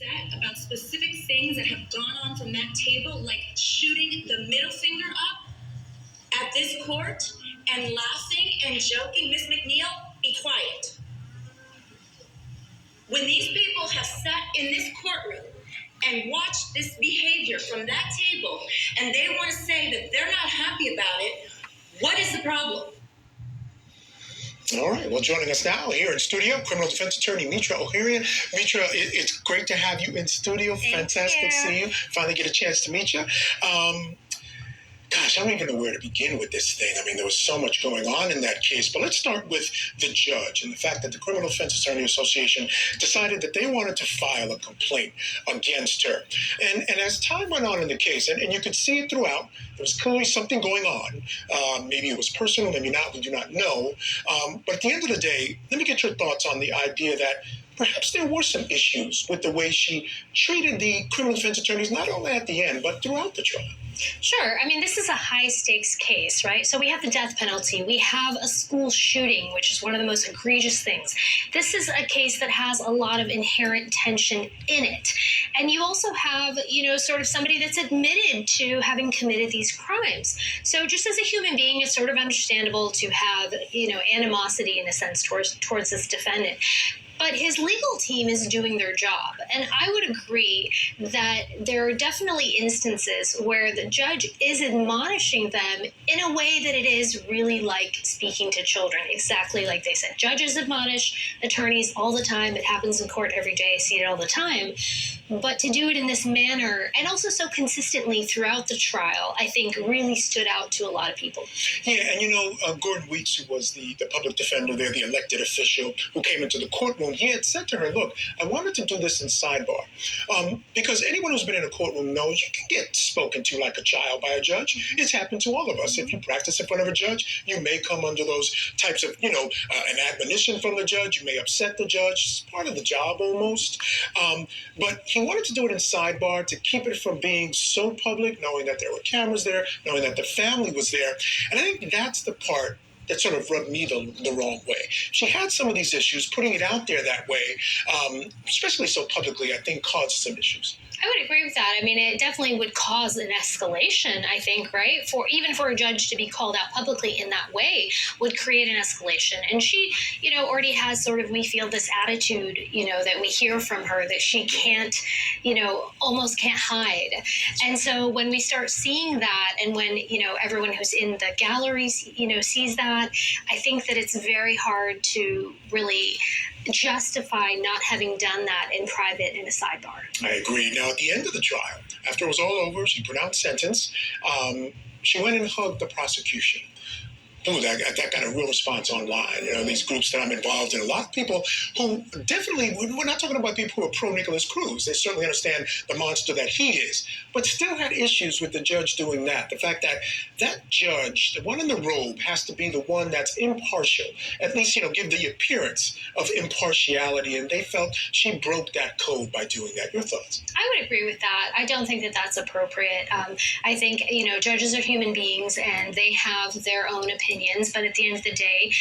upset about specific things that have gone on from that table, like shooting the middle finger up at this court and laughing and joking, Miss McNeil, be quiet. When these people have sat in this courtroom and watched this behavior from that table, and they want to say that they're not happy about it, what is the problem? All right. Well, joining us now here in studio, criminal defense attorney Mitra O'Harian. Mitra, it's great to have you in studio. Fantastic to see you. Finally get a chance to meet you. Gosh, I don't even know where to begin with this thing. I mean, there was so much going on in that case. But let's start with the judge and the fact that the Criminal Defense Attorney Association decided that they wanted to file a complaint against her. And as time went on in the case, and you could see it throughout, there was clearly something going on. Maybe it was personal, maybe not, we do not know. But at the end of the day, let me get your thoughts on the idea that perhaps there were some issues with the way she treated the criminal defense attorneys, not only at the end, but throughout the trial. Sure. I mean, this is a high-stakes case, right? So we have the death penalty. We have a school shooting, which is one of the most egregious things. This is a case that has a lot of inherent tension in it. And you also have, sort of somebody that's admitted to having committed these crimes. So just as a human being, it's sort of understandable to have, animosity in a sense towards this defendant. But his legal team is doing their job. And I would agree that there are definitely instances where the judge is admonishing them in a way that it is really like speaking to children, exactly like they said. Judges admonish attorneys all the time. It happens in court every day. I see it all the time. But to do it in this manner, and also so consistently throughout the trial, I think really stood out to a lot of people. Yeah, and Gordon Weeks, who was the public defender there, the elected official who came into the courtroom, he had said to her, look, I wanted to do this in sidebar. Because anyone who's been in a courtroom knows you can get spoken to like a child by a judge. It's happened to all of us. If you practice in front of a judge, you may come under those types of, an admonition from the judge. You may upset the judge. It's part of the job almost. But he wanted to do it in sidebar to keep it from being so public, knowing that there were cameras there, knowing that the family was there. And I think that's the part that sort of rubbed me the wrong way. She had some of these issues. Putting it out there that way, especially so publicly, I think caused some issues. I would agree with that. I mean, it definitely would cause an escalation, I think, right? Even for a judge to be called out publicly in that way would create an escalation. And she, already has sort of, we feel this attitude, that we hear from her that she can't, almost can't hide. And so when we start seeing that, and when, everyone who's in the galleries, sees that, I think that it's very hard to really justify not having done that in private in a sidebar. I agree. Now, at the end of the trial, after it was all over, she pronounced sentence. She went and hugged the prosecution. Ooh, that got a real response online. These groups that I'm involved in, a lot of people who definitely, we're not talking about people who are pro-Nicholas Cruz. They certainly understand the monster that he is, but still had issues with the judge doing that. The fact that that judge, the one in the robe, has to be the one that's impartial, at least, give the appearance of impartiality, and they felt she broke that code by doing that. Your thoughts? I would agree with that. I don't think that that's appropriate. I think, judges are human beings, and they have their own opinions. But at the end of the day,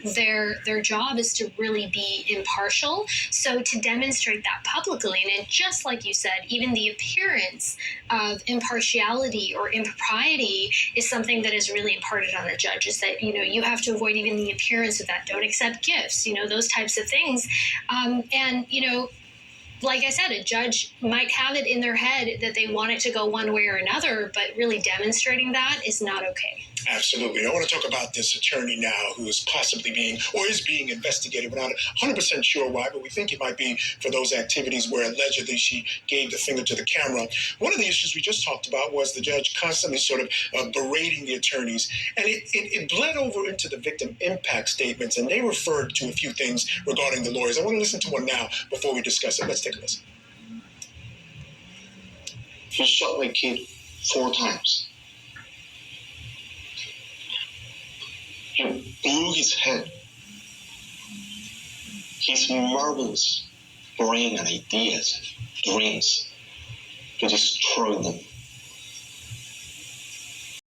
their job is to really be impartial. So to demonstrate that publicly, and just like you said, even the appearance of impartiality or impropriety is something that is really imparted on a judge, is that, you have to avoid even the appearance of that. Don't accept gifts, those types of things. Like I said, a judge might have it in their head that they want it to go one way or another, but really demonstrating that is not okay. Absolutely. I want to talk about this attorney now who is possibly is being investigated. We're not 100% sure why, but we think it might be for those activities where allegedly she gave the finger to the camera. One of the issues we just talked about was the judge constantly sort of berating the attorneys, and it bled over into the victim impact statements, and they referred to a few things regarding the lawyers. I want to listen to one now before we discuss it. Let's take a listen. He shot my kid 4 times. He blew his head. His marvelous brain and ideas, dreams, to destroy them.